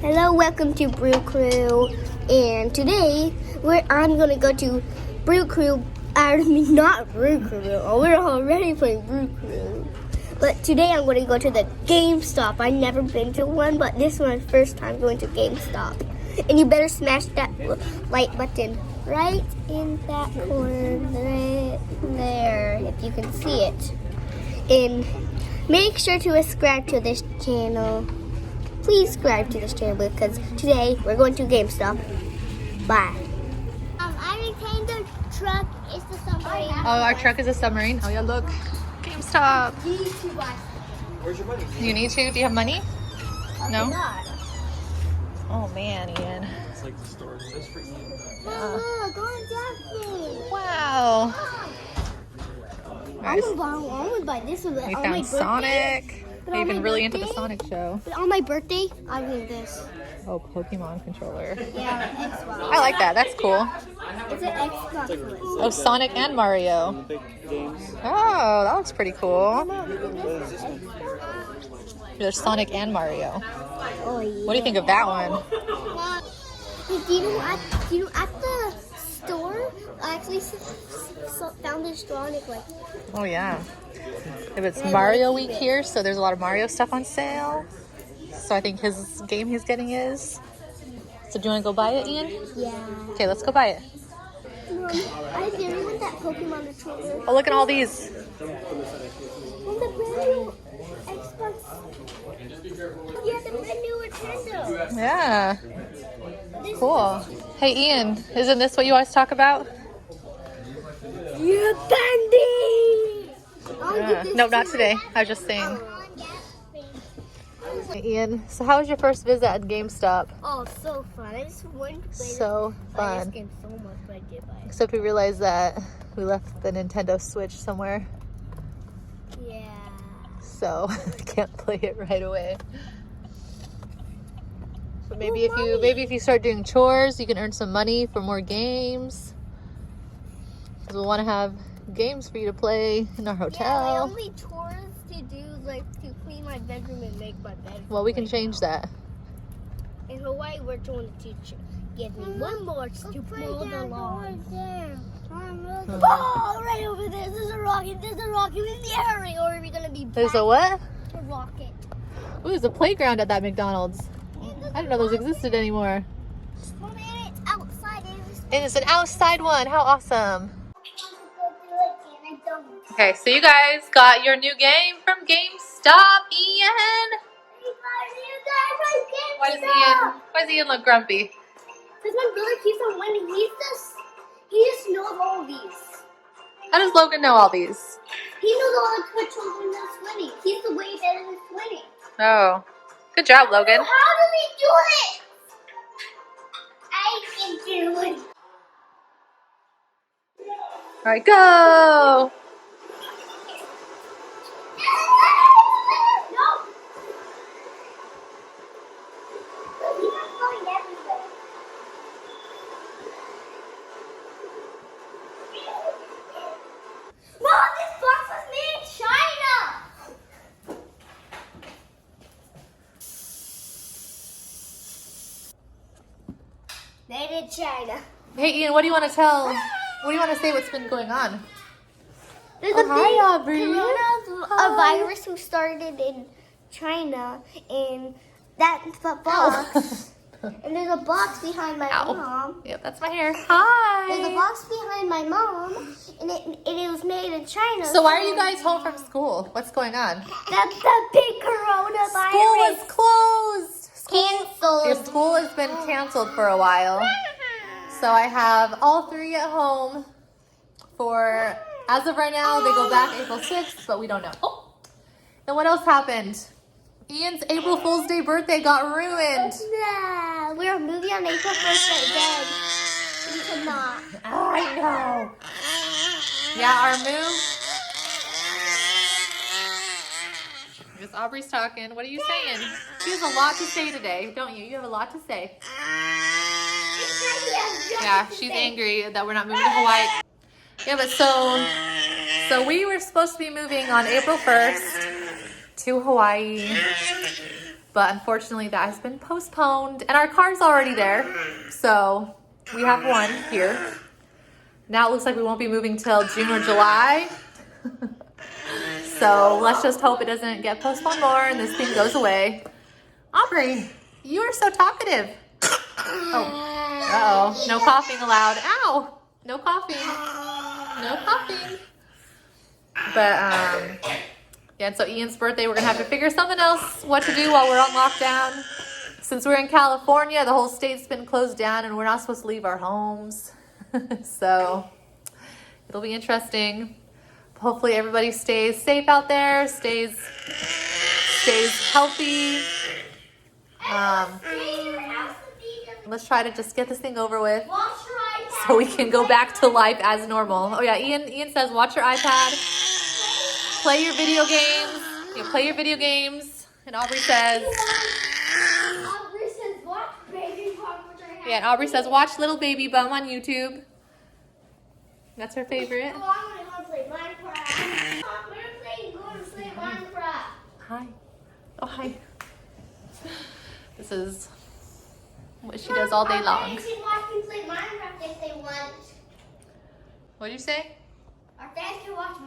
Hello, welcome to BrueCrew, and today I'm gonna go to BrueCrew. Not BrueCrew. Oh, we're already playing BrueCrew. But today I'm gonna go to the GameStop. I've never been to one, but this is my first time going to GameStop. And you better smash that like button right in that corner right there, if you can see it. And make sure to subscribe to this channel. Please subscribe to this channel because today we're going to GameStop. Bye. I retained the truck. It's the submarine. Oh, our truck is a submarine. Oh yeah, look. GameStop. You need to buy. Where's your money? You need to? Do you have money? No? Not. Oh man, Ian. It's like the store just for you. Look, go and Daphne. Wow. I'm gonna buy this one. We found Sonic. We've been really into the Sonic show. But on my birthday, I need this. Oh, Pokemon controller. Yeah, Xbox. I like that. That's cool. It's an Xbox one. Oh, Sonic and Mario. Big games. Oh, that looks pretty cool. There's Sonic and Mario. Oh, yeah. What do you think of that one? Do you know at the store, I actually found this Sonic like. Oh yeah. If it's Mario week here, so there's a lot of Mario stuff on sale. So I think his game he's getting is. So do you want to go buy it, Ian? Yeah. Okay, let's go buy it. I really want that Pokemon controller. Oh, look at all these. And the brand new Xbox. Yeah, the brand new Nintendo. Yeah. Cool. Hey, Ian, isn't this what you always talk about? Yeah, Bandy. No, not today. I was just saying. Hey, Ian, so how was your first visit at GameStop? Oh, so fun. I just wanted to play So this fun. game so much, but I did buy it. Except we realized that we left the Nintendo Switch somewhere, Yeah. so I can't play it right away. But maybe if you start doing chores, you can earn some money for more games. Because we want to have games for you to play in our Yeah, hotel. my only chores to do is like to clean my bedroom and make my bed. Well, we can change that. In Hawaii, we're going to teach. Give me one more to mow the lawn. Oh, right over there. There's a rocket. There's a rocket in the area. Or are we gonna be? There's a what? A rocket. Ooh, there's a playground at that McDonald's. I didn't know those existed anymore. Oh man, it's outside. And it's an outside one. How awesome. Okay, so you guys got your new game from GameStop, Ian. Why does Ian look grumpy? Because my brother keeps on winning. He just knows all of these. How does Logan know all these? He knows all the controls that's winning. He's the way better than winning. Oh, good job, Logan. How do we do it? I can do it. All right, go. Made in China. Hey, Ian, what do you want to tell? What do you want to say? What's been going on? There's Oh, a hi, Aubree. a virus who started in China, and that's the box. And there's a box behind my Ow. mom. Yep, that's my hair. Hi. There's a box behind my mom, and it was made in China. So why are you guys home from school? What's going on? That's the big coronavirus. School is closed. Canceled. Your school has been canceled for a while. So I have all three at home for, as of right now, they go back April 6th, but we don't know. Oh, and what else happened? Ian's April Fool's Day birthday got ruined. Yeah, we were moving on April 1st, but then we could not. I know. Yeah, our move. Miss Aubree's talking. What are you saying? She has a lot to say today, don't you? You have a lot to say. Yeah, she's angry that we're not moving to Hawaii. Yeah, but so we were supposed to be moving on April 1st to Hawaii. But unfortunately that has been postponed and our car's already there. So we have one here. Now it looks like we won't be moving till June or July. So let's just hope it doesn't get postponed more and this thing goes away. Aubree, you are so talkative. Oh, uh-oh. No coughing allowed. Ow! No coughing. No coughing. But, yeah, and so Ian's birthday, we're going to have to figure something else what to do while we're on lockdown. Since we're in California, the whole state's been closed down and we're not supposed to leave our homes. So it'll be interesting. Hopefully everybody stays safe out there, stays healthy. Let's try to just get this thing over with so we can go back to life as normal. Oh yeah, Ian says watch your iPad, play your video games. You play your video games. And Aubree says watch Baby Bum. yeah, and Aubree says watch Little Baby Bum on YouTube. That's her favorite. Oh, I'm gonna go play Minecraft. We're going to play Minecraft. Hi. Oh hi. This is what she does all day long. Our fans can watch me play Minecraft if they want. What did you say? Our fans can watch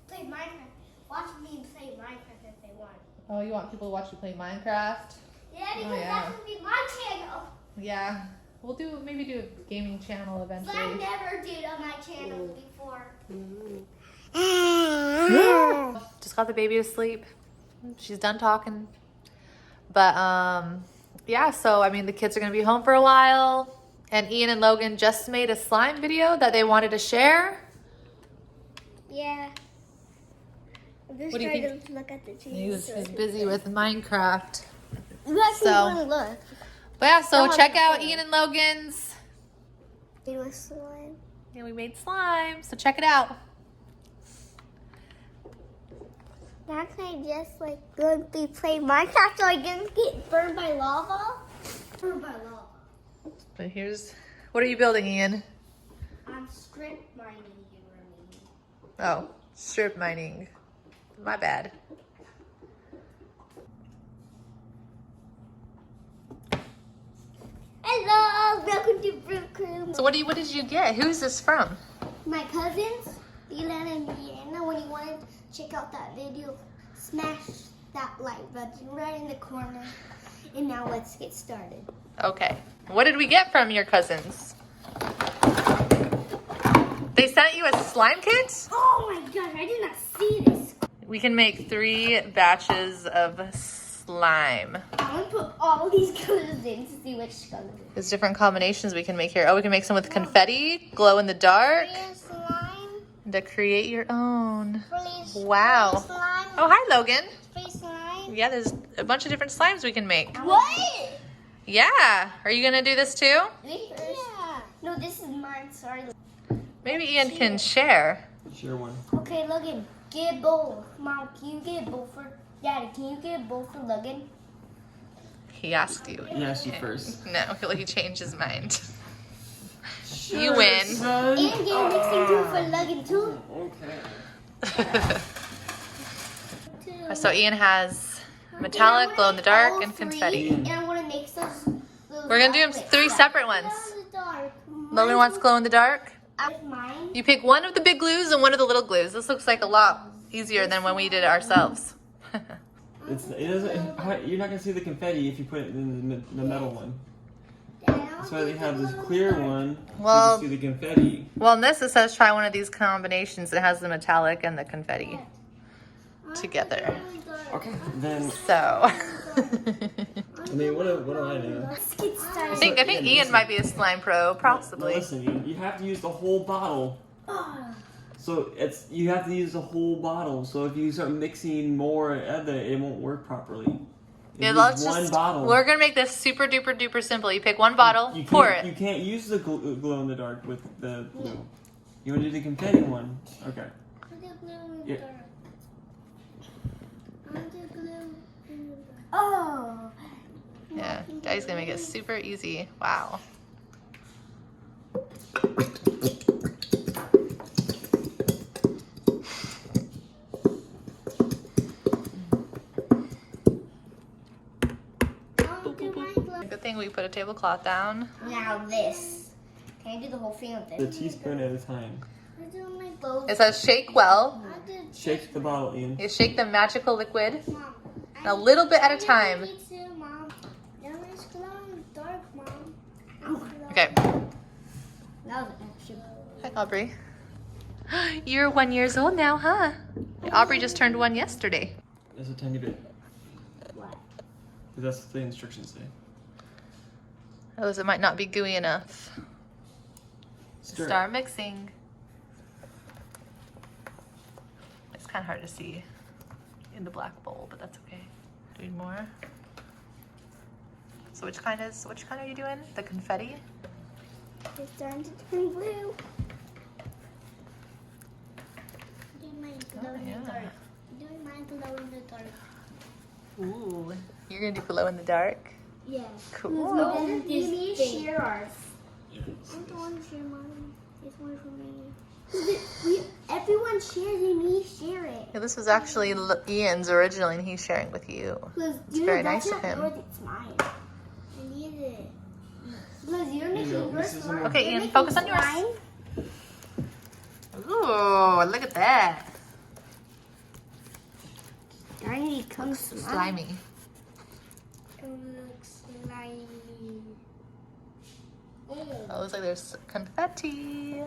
play Minecraft. Watch me play Minecraft if they want. Oh, you want people to watch you play Minecraft? Yeah, because yeah. that would be my channel. Yeah. We'll maybe do a gaming channel eventually. But I never did on my channel before. Just got the baby to sleep. She's done talking. But yeah, so I mean the kids are gonna be home for a while. And Ian and Logan just made a slime video that they wanted to share. Yeah. I'm just What do you trying think? to look at the TV. He's busy with Minecraft. Let's So- look. But yeah, so Someone check out put it. Ian and Logan's. It was slime. Yeah, we made slime, so check it out. Now can I just go and play Minecraft so I didn't get burned by lava? Burned by lava. But here's, what are you building, Ian? I'm strip mining you, Oh, strip mining. My bad. Hello, welcome to BrueCrew. So what did you get? Who's this from? My cousins, Dylan and Deanna, when you wanted to check out that video, smash that like button right in the corner. And now let's get started. Okay. What did we get from your cousins? They sent you a slime kit? Oh my gosh, I did not see this. We can make 3 batches of slime. I'm gonna put all these colors in to see which color. There's different combinations we can make here. Oh, we can make some with confetti, glow in the dark, Slime, to create your own. please. Wow. Slime, Oh, hi, Logan. please slime. Yeah, there's a bunch of different slimes we can make. What? Yeah. Are you going to do this too? Yeah. No, this is mine. Sorry. Maybe Ian can share. Share one. Okay, Logan, get a bowl. Mom, can you get a bowl for Daddy? Can you get a bowl for Logan? He asked you. He asked you first. No, he changed his mind. Sure, You win. son. And get a mixing bowl for Logan too. Okay. So Ian has metallic, glow in the dark, and confetti. And I want to mix those We're going to do 3 separate ones. Logan wants glow in the dark. Mine. You pick one of the big glues and one of the little glues. This looks like a lot easier than when we did it ourselves. You're not gonna see the confetti if you put it in the metal one. That's why they have this clear one. Well- So you can see the confetti. Well, in this it says try one of these combinations that has the metallic and the confetti together. Okay. Then So I mean, what do I know? Let's get started. I think Ian might be a slime pro, No, possibly. listen, you have to use the whole bottle. So you have to use the whole bottle. So if you start mixing more of it won't work properly. You Yeah, use let's one just. bottle. We're gonna make this super duper duper simple. You pick one bottle, You pour can't- it. You can't use the glow in the dark with the glue. You want to do the confetti one? Okay. Yeah. Oh. Yeah, Daddy's gonna make it super easy. Wow. thing, we put a tablecloth down. Now this. Can I do the whole thing with A this? teaspoon at a time. I'm doing my both. It says shake well. Shake the bottle, Ian. You shake the magical liquid Mom, a little bit at a time. Mom. Now it's glow in the dark, Mom. Okay. That was extra. Hi, Aubree. You're 1 year old now, huh? Aubree just turned 1 yesterday. Just a tiny bit. What? That's what the instructions say. Otherwise, it might not be gooey enough. Stir. Start mixing. It's kind of hard to see in the black bowl, but that's okay. Doing more. So which kind are you doing? The confetti? It's starting to turn blue. Doing mine glow in the dark. Doing mine glow in the dark. Ooh, you're gonna do glow in the dark? Yeah. Cool. Logan, you need to share ours. I don't want to share mine. It's one for me. Everyone shares and me share it. Yeah, this was actually Ian's originally, and he's sharing with you. It's very nice of him. It's mine. I need it. Liz, you're making yours. Okay, Ian, focus on yours. Ooh, look at that. I need to come Slimy. It looks slimy. Oh, it looks like there's confetti.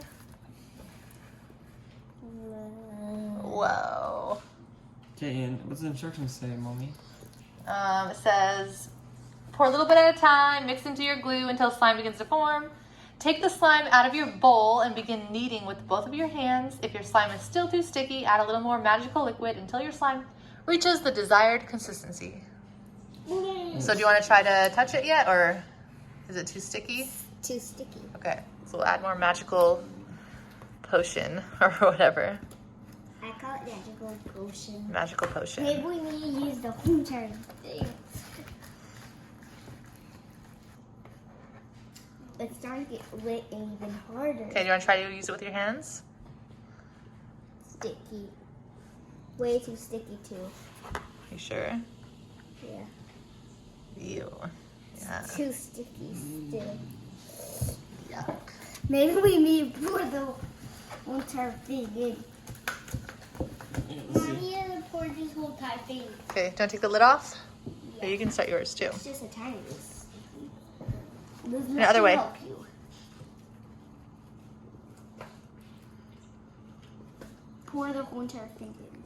Whoa. Okay, Ian, what's the instructions say, Mommy? It says, pour a little bit at a time, mix into your glue until slime begins to form. Take the slime out of your bowl and begin kneading with both of your hands. If your slime is still too sticky, add a little more magical liquid until your slime reaches the desired consistency. So do you want to try to touch it yet, or is it too sticky? Too sticky. Okay, so we'll add more magical potion or whatever. I call it magical potion. Magical potion. Maybe we need to use the whole entire thing. It's starting to get lit and even harder. Okay, do you want to try to use it with your hands? Sticky. Way too sticky too. You sure? Yeah. Ew. Yeah. Too sticky still. Yuck. Maybe we need to pour the whole entire thing in. Mommy had to pour this whole entire thing. Okay, don't take the lid off? Okay, you can start yours too. It's just a tiny bit sticky. The other way. Help you. Pour the whole entire thing in.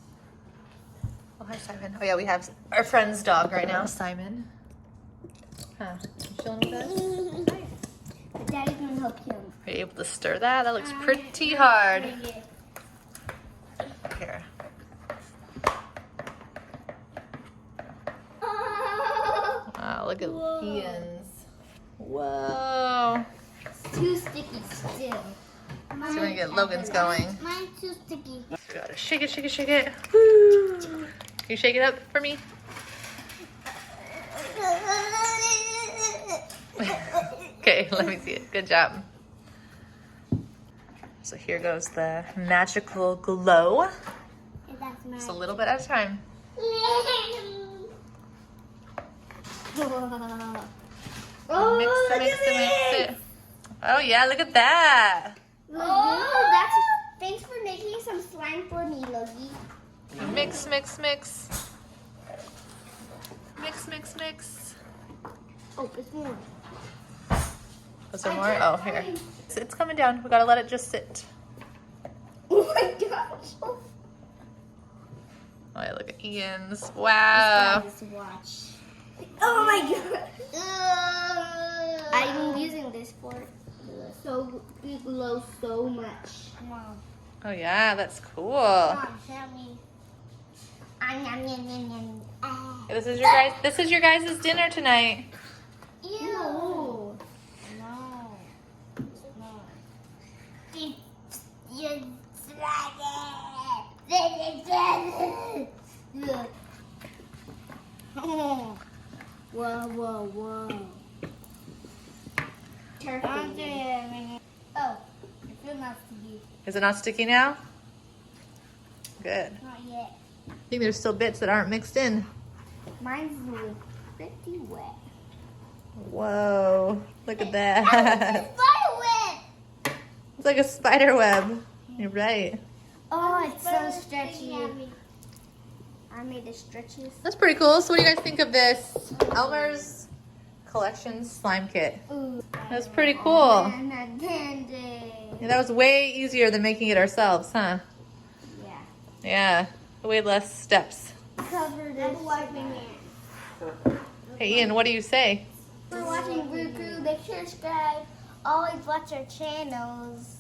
Oh, hi, Simon. Oh, yeah, we have our friend's dog right now, Simon. Huh. You chilling with us? But Daddy's gonna help him. Are you able to stir that? That looks pretty hard. Here. Wow, look at Ian's. Whoa. It's too sticky still. So we're gonna get Logan's going. Mine's too sticky. Gotta shake it, shake it, shake it. Woo. You shake it up for me? Okay, let me see it. Good job. So here goes the magical glow. That's mine. Just a little bit at a time. Mix it. Oh yeah, look at that. Oh, thanks for making some slime for me, Logie. Mix, mix, mix. Mix, mix, mix. Oh, it's more. Was there more? Oh, here. It's coming down. We gotta let it just sit. Oh my gosh. Oh yeah, look at Ian's. Wow. Let's watch. Oh my god. I'm using this for so we glow so much. Mom. Oh yeah, that's cool. Mom, tell me. This is your guys' dinner tonight. Ew. No. No. It's not. Whoa, whoa, whoa. Turkey. Oh, it feels not sticky. Is it not sticky now? Good. Not yet. I think there's still bits that aren't mixed in. Mine's pretty wet. Whoa, look at that. Spider web. It's like a spider web. You're right. Oh, it's so stretchy. I made the stretches. That's pretty cool. So what do you guys think of this Elmer's Collection slime kit? Ooh. That's pretty cool. And a candy. Yeah, that was way easier than making it ourselves, huh? Yeah. Yeah, way less steps. Covered in wiping it. Hey Ian, what do you say? For watching BrueCrew, make sure to subscribe. Always watch our channels.